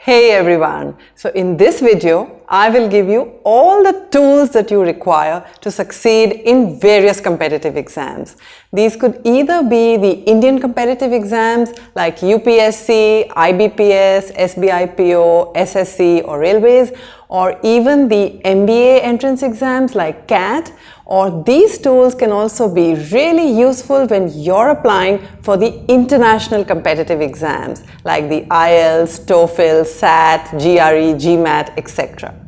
Hey everyone! So in this video, I will give you all the tools that you require to succeed in various competitive exams. These could either be the Indian competitive exams like UPSC, IBPS, SBI PO, SSC or Railways, or even the MBA entrance exams like CAT, or these tools can also be really useful when you're applying for the international competitive exams like the IELTS, TOEFL, SAT, GRE, GMAT, etc.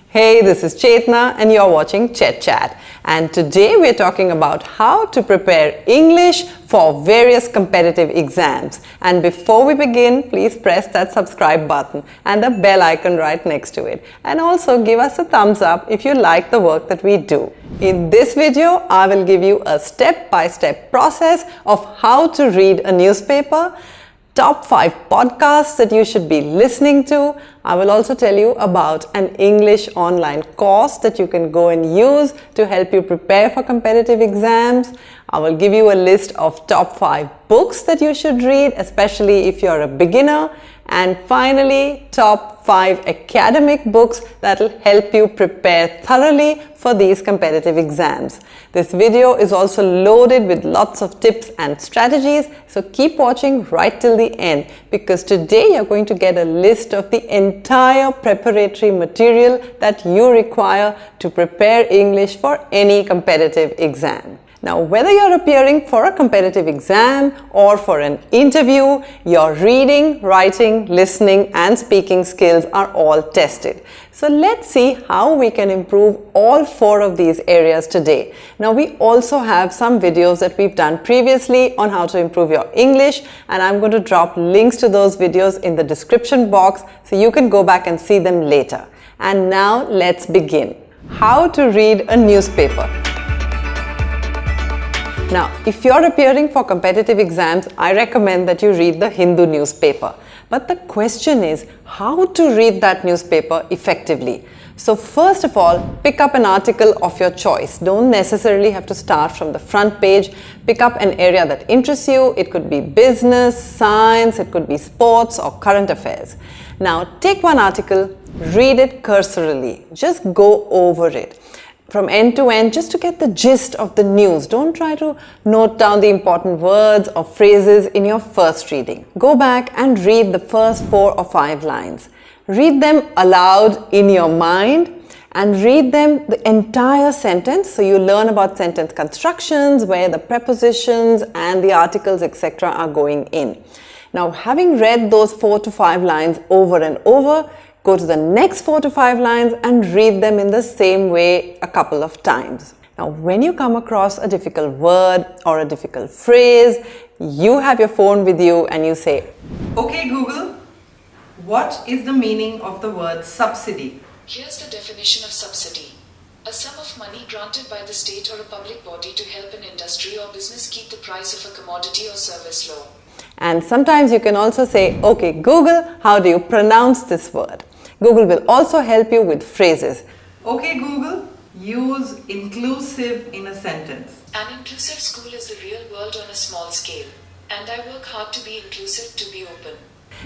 Hey, this is Chetna and you're watching ChetChat, and today we're talking about how to prepare English for various competitive exams. And before we begin, please press that subscribe button and the bell icon right next to it, and also give us a thumbs up if you like the work that we do. In this video, I will give you a step-by-step process of how to read a newspaper, top 5 podcasts that you should be listening to. I will also tell you about an English online course that you can go and use to help you prepare for competitive exams. I will give you a list of top 5 books that you should read, especially if you're a beginner. And finally, top 5 academic books that will help you prepare thoroughly for these competitive exams. This video is also loaded with lots of tips and strategies, so keep watching right till the end, because today you're going to get a list of the entire preparatory material that you require to prepare English for any competitive exam. Now, whether you're appearing for a competitive exam or for an interview, your reading, writing, listening and speaking skills are all tested. So let's see how we can improve all 4 of these areas today. Now, we also have some videos that we've done previously on how to improve your English, and I'm going to drop links to those videos in the description box so you can go back and see them later. And now let's begin. How to read a newspaper. Now, if you're appearing for competitive exams, I recommend that you read the Hindu newspaper. But the question is how to read that newspaper effectively. So first of all, pick up an article of your choice. Don't necessarily have to start from the front page. Pick up an area that interests you. It could be business, science, it could be sports or current affairs. Now, take one article, read it cursorily. Just go over it from end to end, just to get the gist of the news. Don't try to note down the important words or phrases in your first reading. Go back and read the first 4 or 5 lines. Read them aloud in your mind and read them the entire sentence, so you learn about sentence constructions, where the prepositions and the articles etc. are going in. Now, having read those 4 to 5 lines over and over, go to the next 4 to 5 lines and read them in the same way a couple of times. Now, when you come across a difficult word or a difficult phrase, you have your phone with you and you say, "Okay Google, what is the meaning of the word subsidy?" Here's the definition of subsidy. A sum of money granted by the state or a public body to help an industry or business keep the price of a commodity or service low. And sometimes you can also say, "Okay Google, how do you pronounce this word?" Google will also help you with phrases. "Okay Google, use inclusive in a sentence." An inclusive school is the real world on a small scale, and I work hard to be inclusive, to be open.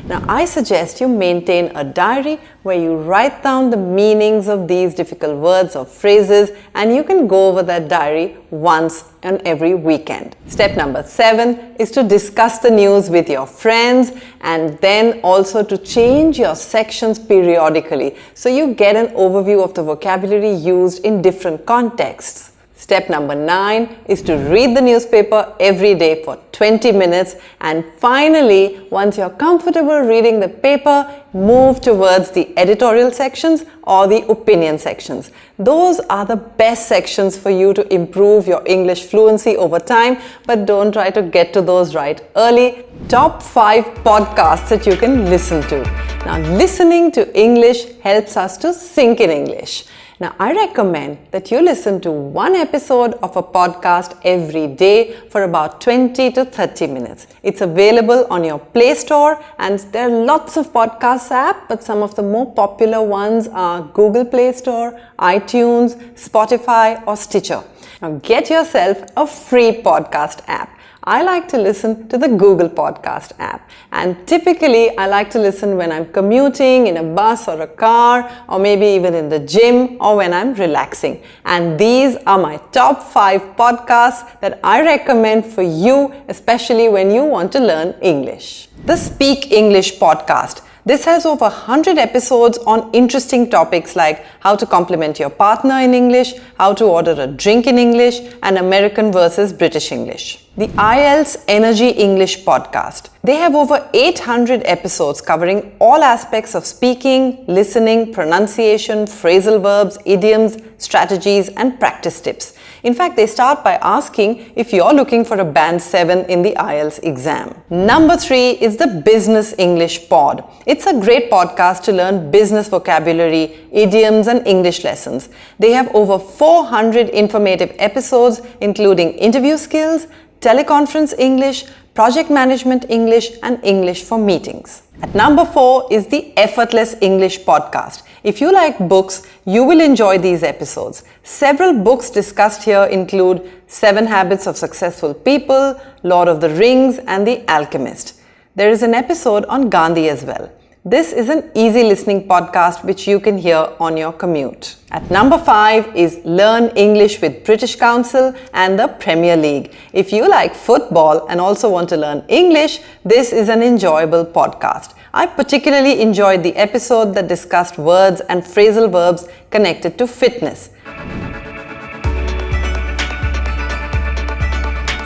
Now, I suggest you maintain a diary where you write down the meanings of these difficult words or phrases, and you can go over that diary once on every weekend. Step number 7 is to discuss the news with your friends, and then also to change your sections periodically so you get an overview of the vocabulary used in different contexts. Step number 9 is to read the newspaper every day for 20 minutes, and finally, once you're comfortable reading the paper, move towards the editorial sections or the opinion sections. Those are the best sections for you to improve your English fluency over time, but don't try to get to those right early. Top 5 podcasts that you can listen to. Now, listening to English helps us to think in English. Now, I recommend that you listen to one episode of a podcast every day for about 20 to 30 minutes. It's available on your Play Store, and there are lots of podcasts apps, but some of the more popular ones are Google Play Store, iTunes, Spotify, or Stitcher. Now, get yourself a free podcast app. I like to listen to the Google Podcast app, and typically I like to listen when I'm commuting in a bus or a car, or maybe even in the gym, or when I'm relaxing. And these are my top 5 podcasts that I recommend for you, especially when you want to learn English. The Speak English podcast. This has over 100 episodes on interesting topics like how to compliment your partner in English, how to order a drink in English, and American versus British English. The IELTS Energy English podcast. They have over 800 episodes covering all aspects of speaking, listening, pronunciation, phrasal verbs, idioms, strategies, and practice tips. In fact, they start by asking if you're looking for a band 7 in the IELTS exam. Number 3 is the Business English Pod. It's a great podcast to learn business vocabulary, idioms, and English lessons. They have over 400 informative episodes, including interview skills, teleconference English, project management English, and English for meetings. At number 4 is the Effortless English podcast. If you like books, you will enjoy these episodes. Several books discussed here include 7 Habits of Successful People, Lord of the Rings, and The Alchemist. There is an episode on Gandhi as well. This is an easy listening podcast which you can hear on your commute. At number 5 is Learn English with British Council and the Premier League. If you like football and also want to learn English, this is an enjoyable podcast. I particularly enjoyed the episode that discussed words and phrasal verbs connected to fitness.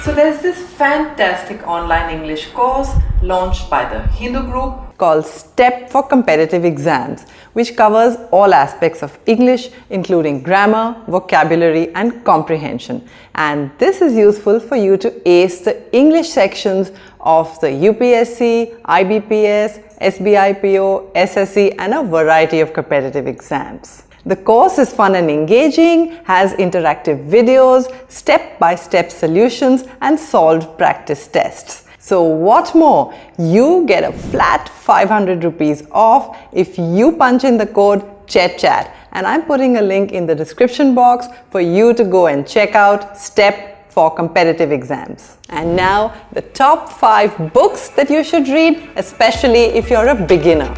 So there's this fantastic online English course launched by the Hindu group called STEP for Competitive Exams, which covers all aspects of English, including grammar, vocabulary, and comprehension. And this is useful for you to ace the English sections of the UPSC, IBPS, SBI PO, SSC, and a variety of competitive exams. The course is fun and engaging, has interactive videos, step-by-step solutions, and solved practice tests. So what more? You get a flat 500 rupees off if you punch in the code ChetChat, and I'm putting a link in the description box for you to go and check out STEP for competitive exams. And now the top 5 books that you should read, especially if you're a beginner.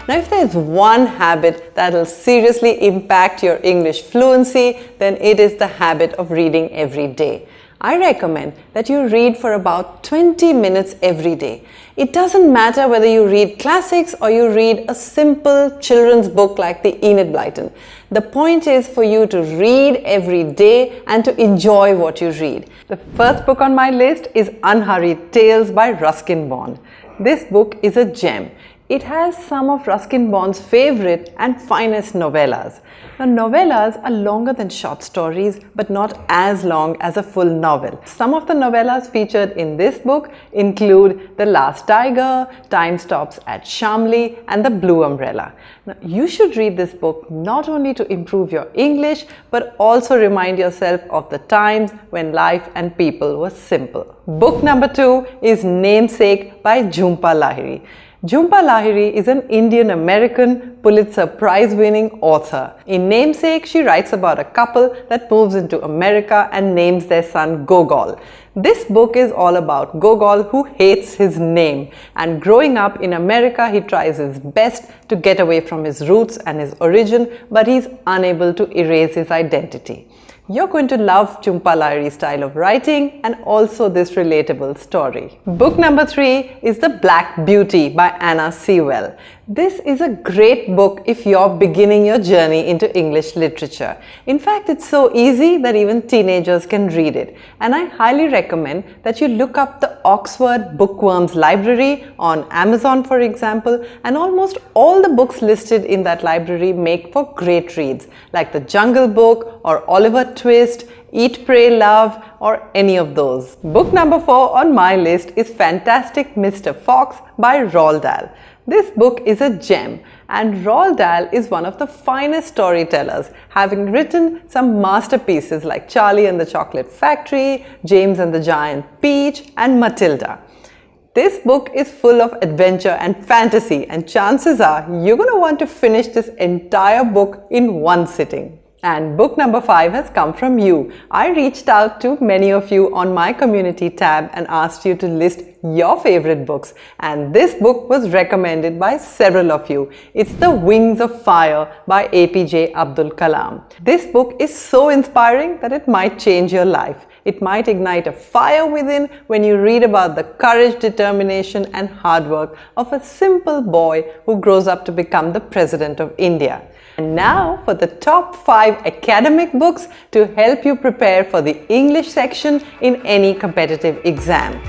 Now, if there's one habit that will seriously impact your English fluency, then it is the habit of reading every day. I recommend that you read for about 20 minutes every day. It doesn't matter whether you read classics or you read a simple children's book like the Enid Blyton. The point is for you to read every day and to enjoy what you read. The first book on my list is Unhurried Tales by Ruskin Bond. This book is a gem. It has some of Ruskin Bond's favorite and finest novellas. Now, novellas are longer than short stories, but not as long as a full novel. Some of the novellas featured in this book include The Last Tiger, Time Stops at Shamli, and The Blue Umbrella. Now, you should read this book not only to improve your English, but also remind yourself of the times when life and people were simple. Book number 2 is Namesake by Jhumpa Lahiri. Jhumpa Lahiri is an Indian-American Pulitzer Prize-winning author. In Namesake, she writes about a couple that moves into America and names their son Gogol. This book is all about Gogol, who hates his name, and growing up in America, he tries his best to get away from his roots and his origin, but he's unable to erase his identity. You're going to love Jhumpa Lahiri's style of writing and also this relatable story. Book number 3 is The Black Beauty by Anna Sewell. This is a great book if you're beginning your journey into English literature. In fact, it's so easy that even teenagers can read it. And I highly recommend that you look up the Oxford Bookworms library on Amazon, for example, and almost all the books listed in that library make for great reads, like The Jungle Book or Oliver Twist, Eat, Pray, Love, or any of those. Book number 4 on my list is Fantastic Mr. Fox by Roald Dahl. This book is a gem, and Roald Dahl is one of the finest storytellers, having written some masterpieces like Charlie and the Chocolate Factory, James and the Giant Peach, and Matilda. This book is full of adventure and fantasy, and chances are you're going to want to finish this entire book in one sitting. And book number 5 has come from you. I reached out to many of you on my community tab and asked you to list your favorite books, and this book was recommended by several of you. It's The Wings of Fire by APJ Abdul Kalam. This book is so inspiring that it might change your life. It might ignite a fire within when you read about the courage, determination, and hard work of a simple boy who grows up to become the President of India. And now for the top 5 academic books to help you prepare for the English section in any competitive exam.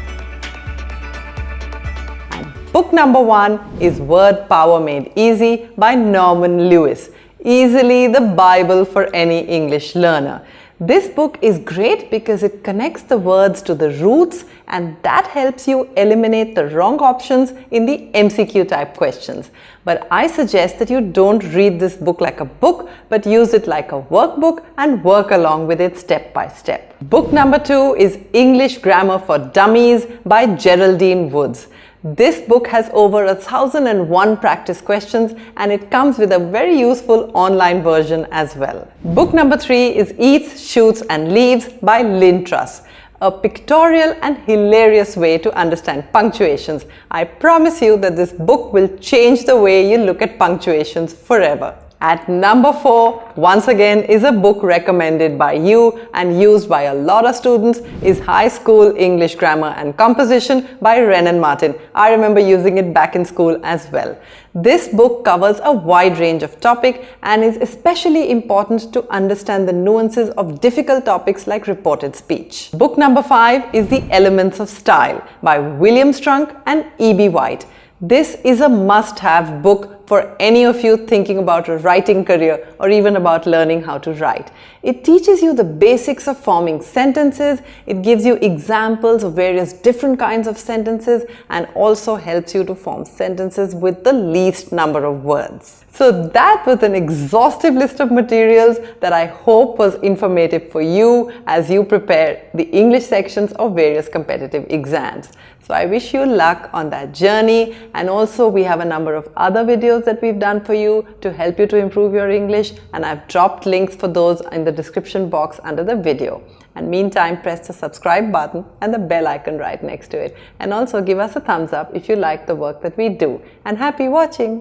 Book number 1 is Word Power Made Easy by Norman Lewis. Easily the Bible for any English learner. This book is great because it connects the words to the roots, and that helps you eliminate the wrong options in the MCQ type questions. But I suggest that you don't read this book like a book, but use it like a workbook and work along with it step by step. Book number 2 is English Grammar for Dummies by Geraldine Woods. This book has over 1001 practice questions, and it comes with a very useful online version as well. Book number 3 is Eats, Shoots and Leaves by Lynn Truss. A pictorial and hilarious way to understand punctuations. I promise you that this book will change the way you look at punctuations forever. At number 4, once again, is a book recommended by you and used by a lot of students, is High School English Grammar and Composition by Renan Martin. I remember using it back in school as well. This book covers a wide range of topics and is especially important to understand the nuances of difficult topics like reported speech. Book number 5 is The Elements of Style by William Strunk and E.B. White. This is a must-have book for any of you thinking about a writing career or even about learning how to write. It teaches you the basics of forming sentences, it gives you examples of various different kinds of sentences, and also helps you to form sentences with the least number of words. So that was an exhaustive list of materials that I hope was informative for you as you prepare the English sections of various competitive exams. So I wish you luck on that journey, and also we have a number of other videos that we've done for you to help you to improve your English, and I've dropped links for those in the description box under the video. And meantime, press the subscribe button and the bell icon right next to it, and also give us a thumbs up if you like the work that we do. And happy watching!